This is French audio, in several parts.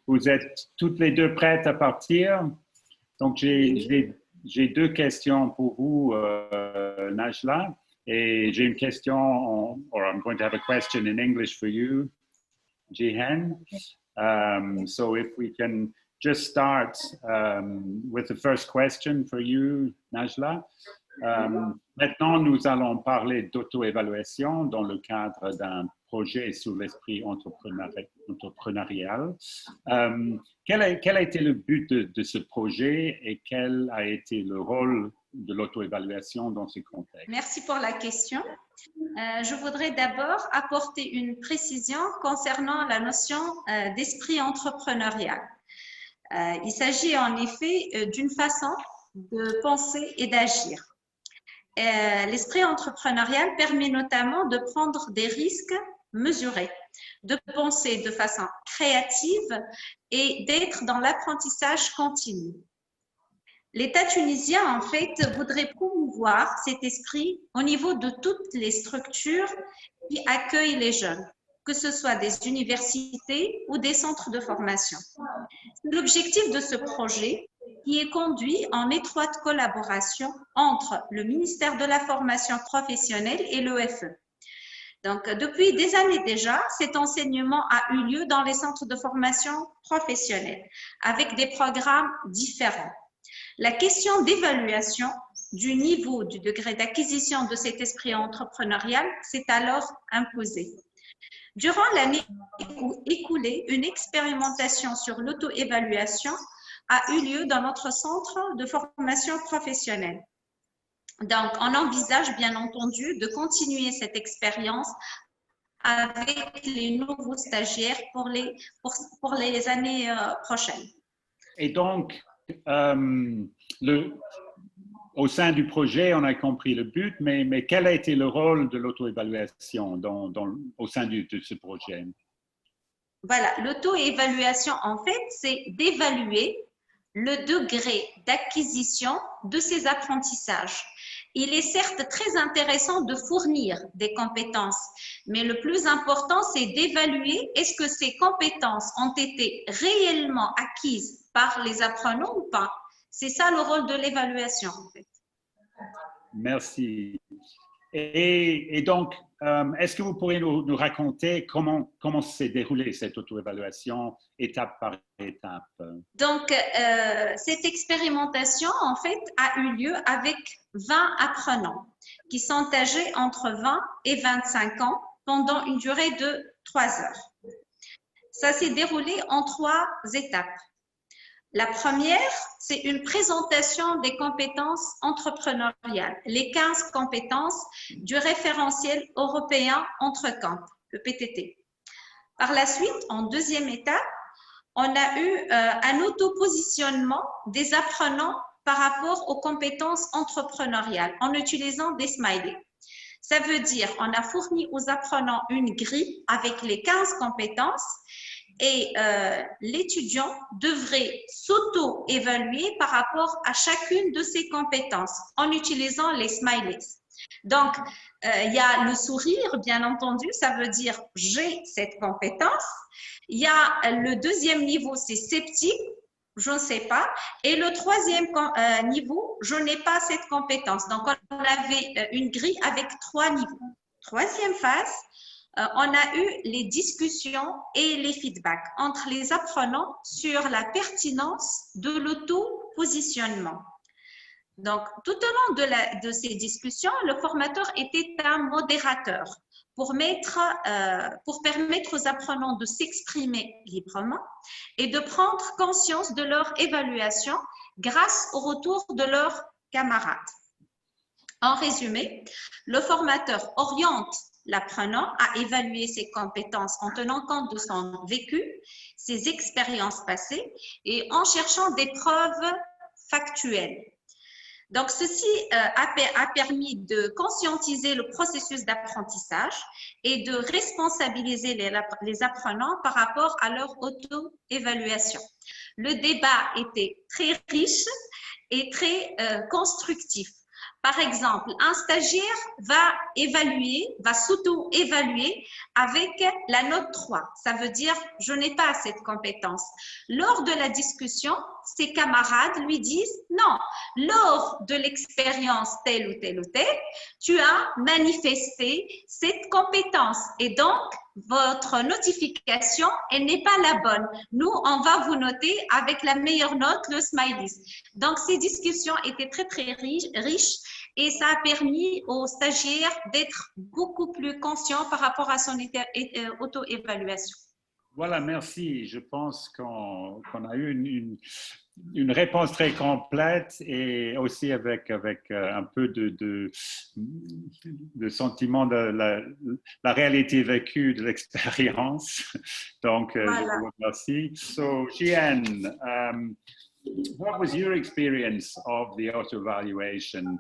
vous êtes toutes les deux prêtes à partir. Donc, j'ai deux questions pour vous, Najla. Et j'ai une question, or I'm going to have a question in English for you, Jihen. So if we can just start with the first question for you, Najla. Maintenant, nous allons parler d'auto-évaluation dans le cadre d'un projet sous l'esprit entrepreneurial. Quel a été le but de ce projet et quel a été le rôle de l'auto-évaluation dans ce contexte? Merci pour la question. Je voudrais d'abord apporter une précision concernant la notion d'esprit entrepreneurial. Il s'agit en effet d'une façon de penser et d'agir. L'esprit entrepreneurial permet notamment de prendre des risques mesurés, de penser de façon créative et d'être dans l'apprentissage continu. L'État tunisien, en fait, voudrait promouvoir cet esprit au niveau de toutes les structures qui accueillent les jeunes, que ce soit des universités ou des centres de formation. L'objectif de ce projet, qui est conduit en étroite collaboration entre le ministère de la formation professionnelle et l'EFE. Donc, depuis des années déjà, cet enseignement a eu lieu dans les centres de formation professionnelle, avec des programmes différents. La question d'évaluation du niveau, du degré d'acquisition de cet esprit entrepreneurial s'est alors imposée. Durant l'année écoulée, une expérimentation sur l'auto-évaluation a eu lieu dans notre centre de formation professionnelle. Donc, on envisage bien entendu de continuer cette expérience avec les nouveaux stagiaires pour les années prochaines. Et donc, au sein du projet, on a compris le but, mais quel a été le rôle de l'auto-évaluation au sein de ce projet? Voilà, l'auto-évaluation, en fait, c'est d'évaluer le degré d'acquisition de ces apprentissages. Il est certes très intéressant de fournir des compétences, mais le plus important, c'est d'évaluer est-ce que ces compétences ont été réellement acquises par les apprenants ou pas. C'est ça le rôle de l'évaluation, en fait. Merci. Et donc, est-ce que vous pourriez nous raconter comment s'est déroulée cette auto-évaluation étape par étape? Donc, cette expérimentation, en fait, a eu lieu avec 20 apprenants qui sont âgés entre 20 et 25 ans pendant une durée de 3 heures. Ça s'est déroulé en 3 étapes. La première, c'est une présentation des compétences entrepreneuriales, les 15 compétences du référentiel européen Entrecamp, le PTT. Par la suite, en deuxième étape, on a eu un auto-positionnement des apprenants par rapport aux compétences entrepreneuriales en utilisant des smileys. Ça veut dire qu'on a fourni aux apprenants une grille avec les 15 compétences et l'étudiant devrait s'auto-évaluer par rapport à chacune de ces compétences en utilisant les smileys. Donc, il y a le sourire, bien entendu, ça veut dire j'ai cette compétence. Il y a le deuxième niveau, c'est sceptique, je ne sais pas. Et le troisième niveau, je n'ai pas cette compétence. Donc, on avait une grille avec 3 niveaux. Troisième phase, on a eu les discussions et les feedbacks entre les apprenants sur la pertinence de l'auto-positionnement. Donc, tout au long de ces discussions, le formateur était un modérateur pour permettre aux apprenants de s'exprimer librement et de prendre conscience de leur évaluation grâce au retour de leurs camarades. En résumé, le formateur oriente l'apprenant à évaluer ses compétences en tenant compte de son vécu, ses expériences passées et en cherchant des preuves factuelles. Donc, ceci a permis de conscientiser le processus d'apprentissage et de responsabiliser les apprenants par rapport à leur auto-évaluation. Le débat était très riche et très constructif. Par exemple, un stagiaire va évaluer, va s'auto-évaluer avec la note 3. Ça veut dire, je n'ai pas cette compétence. Lors de la discussion, ses camarades lui disent, non, lors de l'expérience telle ou telle ou telle, tu as manifesté cette compétence et donc, votre notification, elle n'est pas la bonne. Nous, on va vous noter avec la meilleure note, le smiley. Donc, ces discussions étaient très, très riches et ça a permis aux stagiaires d'être beaucoup plus conscients par rapport à son auto-évaluation. Voilà, merci. Je pense qu'on a eu une réponse très complète et aussi avec un peu de sentiment de la réalité vécue de l'expérience. Donc, Voilà. je vous remercie. So, Xian, what was your experience of the auto-evaluation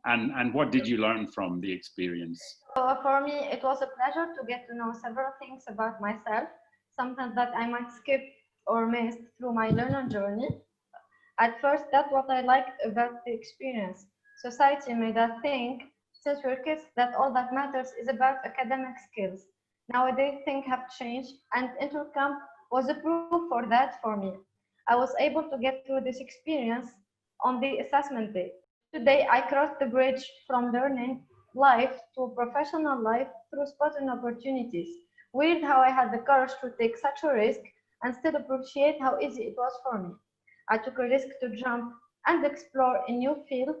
and what did you learn from the experience? So for me, it was a pleasure to get to know several things about myself, something that I might skip or miss through my learner journey. At first, that's what I liked about the experience. Society made us think, since we're kids, that all that matters is about academic skills. Nowadays, things have changed, and Intercamp was a proof for that for me. I was able to get through this experience on the assessment day. Today, I crossed the bridge from learning life to professional life through spotting opportunities. Weird how I had the courage to take such a risk and still appreciate how easy it was for me. I took a risk to jump and explore a new field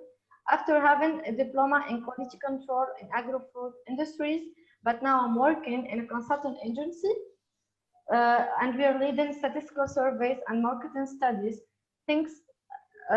after having a diploma in quality control in agro-food industries, but now I'm working in a consulting agency and we are leading statistical surveys and marketing studies. Things,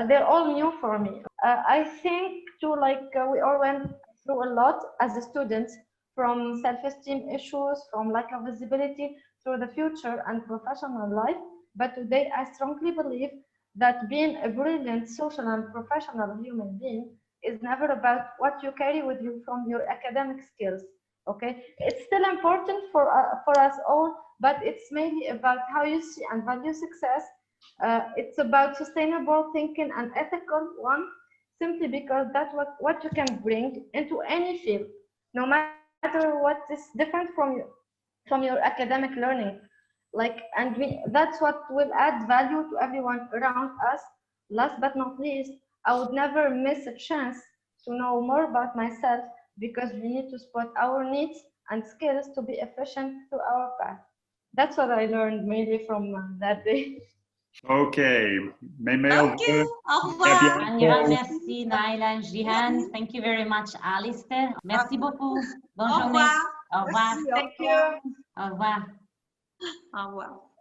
they're all new for me. I think too, we all went through a lot as a student, from self-esteem issues, from lack of visibility through the future and professional life. But today, I strongly believe that being a brilliant social and professional human being is never about what you carry with you from your academic skills. Okay, it's still important for us all, but it's mainly about how you see and value success. It's about sustainable thinking and ethical one, simply because that's what you can bring into any field, no matter what is different from your academic learning. That's what will add value to everyone around us. Last but not least, I would never miss a chance to know more about myself, because we need to spot our needs and skills to be efficient through our path. That's what I learned mainly from that day. Okay. Thank you. Au revoir. Un grand merci, Naila, Jihan. Thank you very much, Alistair. Merci beaucoup. Bonne journée. Au revoir. Merci, Thank you. Au revoir. Au revoir.